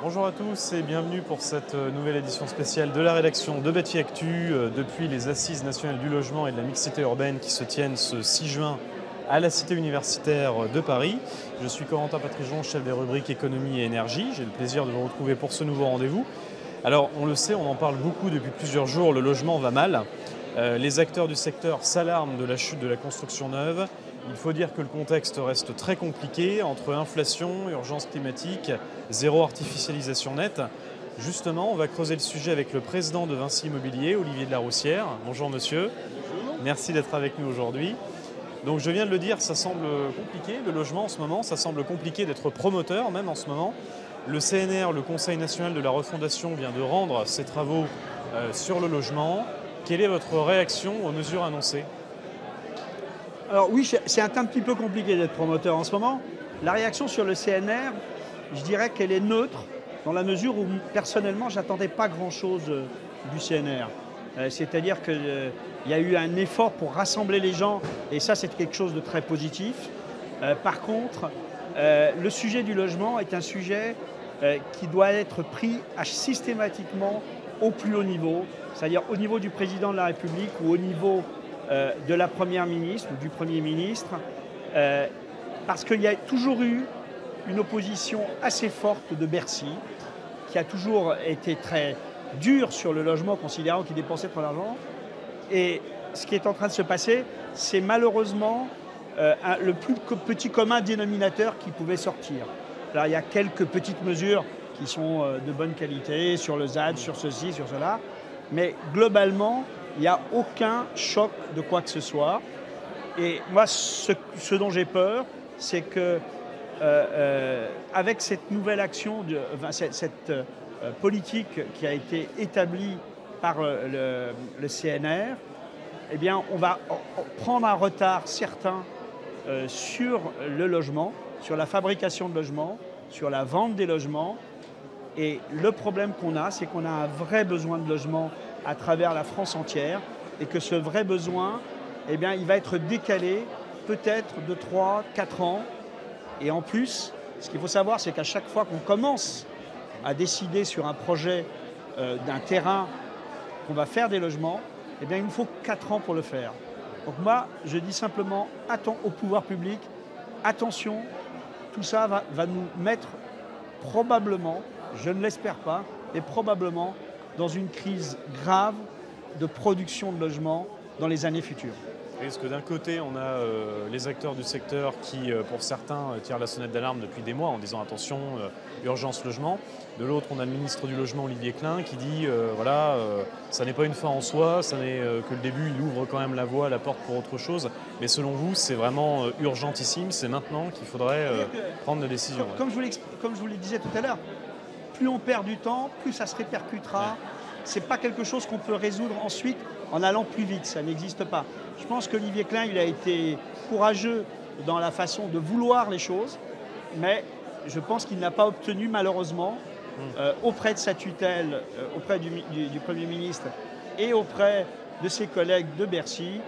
Bonjour à tous et bienvenue pour cette nouvelle édition spéciale de la rédaction de Betty Actu depuis les Assises nationales du logement et de la mixité urbaine qui se tiennent ce 6 juin à la Cité universitaire de Paris. Je suis Corentin Patrijon, chef des rubriques économie et énergie. J'ai le plaisir de vous retrouver pour ce nouveau rendez-vous. Alors on le sait, on en parle beaucoup depuis plusieurs jours, le logement va mal. Les acteurs du secteur s'alarment de la chute de la construction neuve. Il faut dire que le contexte reste très compliqué entre inflation, urgence climatique, zéro artificialisation nette. Justement, on va creuser le sujet avec le président de Vinci Immobilier, Olivier de la Roussière. Bonjour monsieur. Bonjour. Merci d'être avec nous aujourd'hui. Donc je viens de le dire, ça semble compliqué, le logement en ce moment, ça semble compliqué d'être promoteur même en ce moment. Le CNR, le Conseil national de la refondation, vient de rendre ses travaux sur le logement. Quelle est votre réaction aux mesures annoncées ? Alors oui, c'est un petit peu compliqué d'être promoteur en ce moment. La réaction sur le CNR, je dirais qu'elle est neutre, dans la mesure où personnellement, je n'attendais pas grand-chose du CNR. C'est-à-dire qu'il y a eu un effort pour rassembler les gens, et ça c'est quelque chose de très positif. Par contre, le sujet du logement est un sujet qui doit être pris systématiquement au plus haut niveau, c'est-à-dire au niveau du président de la République ou au niveau de la Première ministre ou du Premier ministre, parce qu'il y a toujours eu une opposition assez forte de Bercy, qui a toujours été très dur sur le logement, considérant qu'il dépensait trop d'argent. Et ce qui est en train de se passer, c'est malheureusement le plus petit commun dénominateur qui pouvait sortir. Alors, il y a quelques petites mesures qui sont de bonne qualité, sur le ZAD, sur ceci, sur cela, mais globalement, il n'y a aucun choc de quoi que ce soit. Et moi, ce dont j'ai peur, c'est que avec cette nouvelle action, cette politique qui a été établie par le CNR, eh bien, on va prendre un retard certain sur le logement, sur la fabrication de logements, sur la vente des logements. Et le problème qu'on a, c'est qu'on a un vrai besoin de logement à travers la France entière, et que ce vrai besoin, eh bien, il va être décalé peut-être de 3-4 ans. Et en plus, ce qu'il faut savoir, c'est qu'à chaque fois qu'on commence à décider sur un projet d'un terrain qu'on va faire des logements, eh bien, il nous faut 4 ans pour le faire. Donc moi, je dis simplement au pouvoir public, attention, tout ça va nous mettre probablement, je ne l'espère pas, mais probablement dans une crise grave de production de logements dans les années futures. Parce que d'un côté, on a les acteurs du secteur qui, pour certains, tirent la sonnette d'alarme depuis des mois en disant attention, urgence logement. De l'autre, on a le ministre du Logement, Olivier Klein, qui dit voilà, ça n'est pas une fin en soi, ça n'est que le début, il ouvre quand même la voie, la porte pour autre chose. Mais selon vous, c'est vraiment urgentissime, c'est maintenant qu'il faudrait prendre des décisions. Comme je vous le disais tout à l'heure, plus on perd du temps, plus ça se répercutera. Ouais. Ce n'est pas quelque chose qu'on peut résoudre ensuite en allant plus vite, ça n'existe pas. Je pense qu'Olivier Klein, il a été courageux dans la façon de vouloir les choses, mais je pense qu'il n'a pas obtenu malheureusement auprès de sa tutelle, auprès du Premier ministre et auprès de ses collègues de Bercy,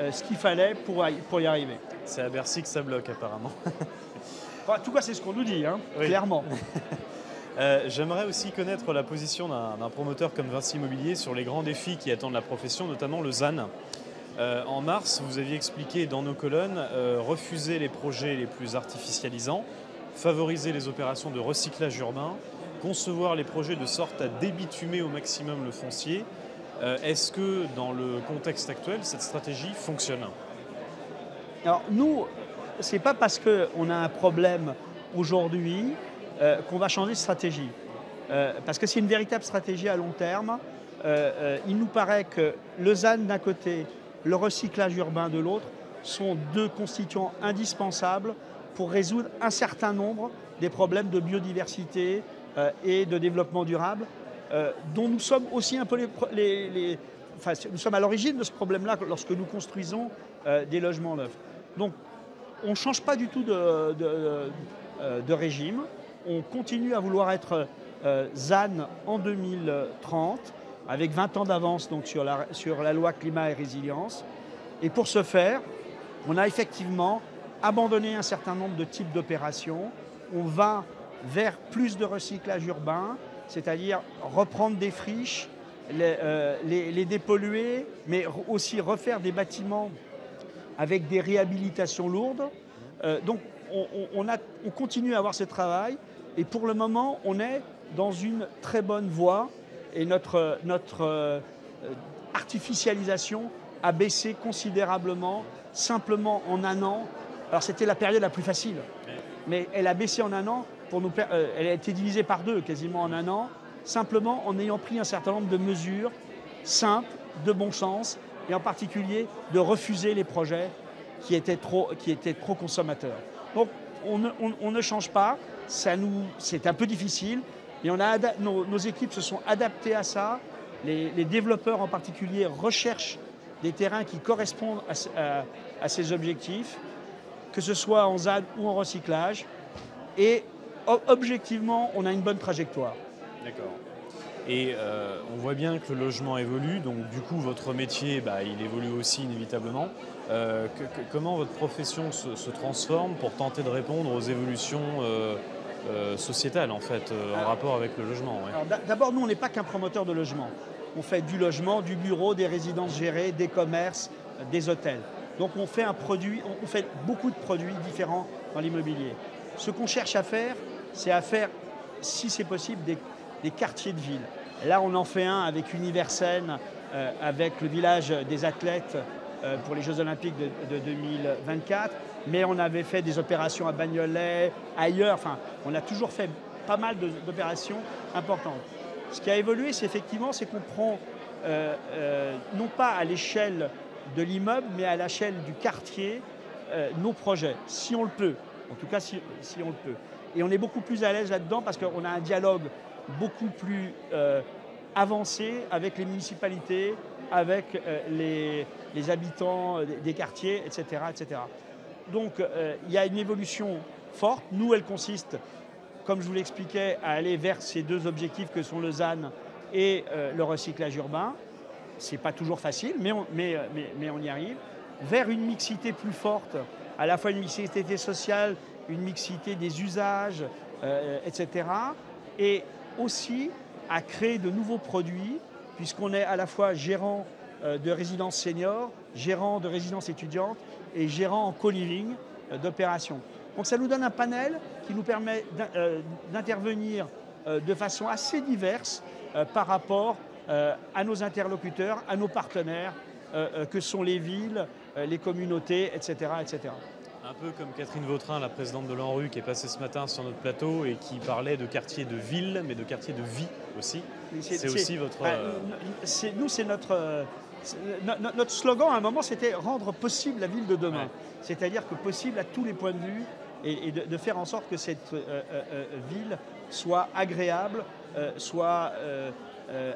ce qu'il fallait pour y arriver. C'est à Bercy que ça bloque apparemment. Enfin, en tout cas, c'est ce qu'on nous dit, hein, oui. Clairement. J'aimerais aussi connaître la position d'un promoteur comme Vinci Immobilier sur les grands défis qui attendent la profession, notamment le ZAN. En mars, vous aviez expliqué dans nos colonnes refuser les projets les plus artificialisants, favoriser les opérations de recyclage urbain, concevoir les projets de sorte à débitumer au maximum le foncier. Est-ce que dans le contexte actuel, cette stratégie fonctionne ? Alors nous, ce n'est pas parce qu'on a un problème aujourd'hui qu'on va changer de stratégie. Parce que c'est une véritable stratégie à long terme. Il nous paraît que le ZAN d'un côté, le recyclage urbain de l'autre, sont deux constituants indispensables pour résoudre un certain nombre des problèmes de biodiversité et de développement durable, dont nous sommes aussi un peu enfin, nous sommes à l'origine de ce problème-là lorsque nous construisons des logements neufs. Donc, on ne change pas du tout de régime. On continue à vouloir être ZAN en 2030, avec 20 ans d'avance donc, sur la loi climat et résilience. Et pour ce faire, on a effectivement abandonné un certain nombre de types d'opérations. On va vers plus de recyclage urbain, c'est-à-dire reprendre des friches, les dépolluer, mais aussi refaire des bâtiments avec des réhabilitations lourdes. Donc on continue à avoir ce travail et pour le moment on est dans une très bonne voie et notre artificialisation a baissé considérablement, simplement en un an. Alors c'était la période la plus facile, mais elle a baissé en un an, elle a été divisée par 2 quasiment en un an, simplement en ayant pris un certain nombre de mesures simples, de bon sens, et en particulier de refuser les projets qui étaient trop consommateurs. Donc on ne change pas, c'est un peu difficile, mais nos équipes se sont adaptées à ça. Les développeurs en particulier recherchent des terrains qui correspondent à ces objectifs, que ce soit en ZAD ou en recyclage. Et objectivement, on a une bonne trajectoire. D'accord. Et on voit bien que le logement évolue, donc du coup votre métier, il évolue aussi inévitablement. Comment votre profession se transforme pour tenter de répondre aux évolutions sociétales en fait, en rapport avec le logement? Ouais. D'abord, nous, on n'est pas qu'un promoteur de logement. On fait du logement, du bureau, des résidences gérées, des commerces, des hôtels. Donc on fait beaucoup de produits différents dans l'immobilier. Ce qu'on cherche à faire, c'est à faire, si c'est possible, des quartiers de ville. Là, on en fait un avec Universen, avec le village des athlètes pour les Jeux Olympiques de 2024. Mais on avait fait des opérations à Bagnolet, ailleurs. Enfin, on a toujours fait pas mal d'opérations importantes. Ce qui a évolué, c'est qu'on prend, non pas à l'échelle de l'immeuble, mais à l'échelle du quartier, nos projets, si on le peut. En tout cas, si on le peut. Et on est beaucoup plus à l'aise là-dedans parce qu'on a un dialogue beaucoup plus avancé avec les municipalités, avec les habitants des quartiers, etc., etc. Donc, il y a une évolution forte. Nous, elle consiste, comme je vous l'expliquais, à aller vers ces 2 objectifs que sont le ZAN et le recyclage urbain. Ce n'est pas toujours facile, mais on y arrive. Vers une mixité plus forte, à la fois une mixité sociale, une mixité des usages, etc. Et aussi à créer de nouveaux produits, puisqu'on est à la fois gérant de résidences seniors, gérant de résidences étudiantes et gérant en co-living d'opérations. Donc ça nous donne un panel qui nous permet d'intervenir de façon assez diverse par rapport à nos interlocuteurs, à nos partenaires, que sont les villes, les communautés, etc., etc. Un peu comme Catherine Vautrin, la présidente de l'ANRU, qui est passée ce matin sur notre plateau et qui parlait de quartier de ville, mais de quartier de vie aussi. C'est aussi votre... Nous, c'est notre slogan à un moment, c'était rendre possible la ville de demain. Ouais. C'est-à-dire que possible à tous les points de vue et de faire en sorte que cette ville soit agréable, soit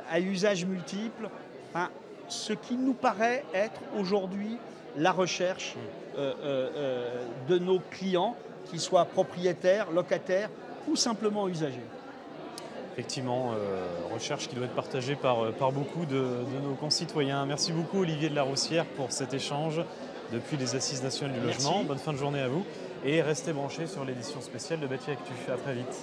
à usage multiple. Enfin, ce qui nous paraît être aujourd'hui la recherche de nos clients, qu'ils soient propriétaires, locataires ou simplement usagers. Effectivement, recherche qui doit être partagée par beaucoup de nos concitoyens. Merci beaucoup Olivier de la Roussière pour cet échange depuis les Assises nationales du logement. Bonne fin de journée à vous et restez branchés sur l'édition spéciale de Bâti Actu. À très vite.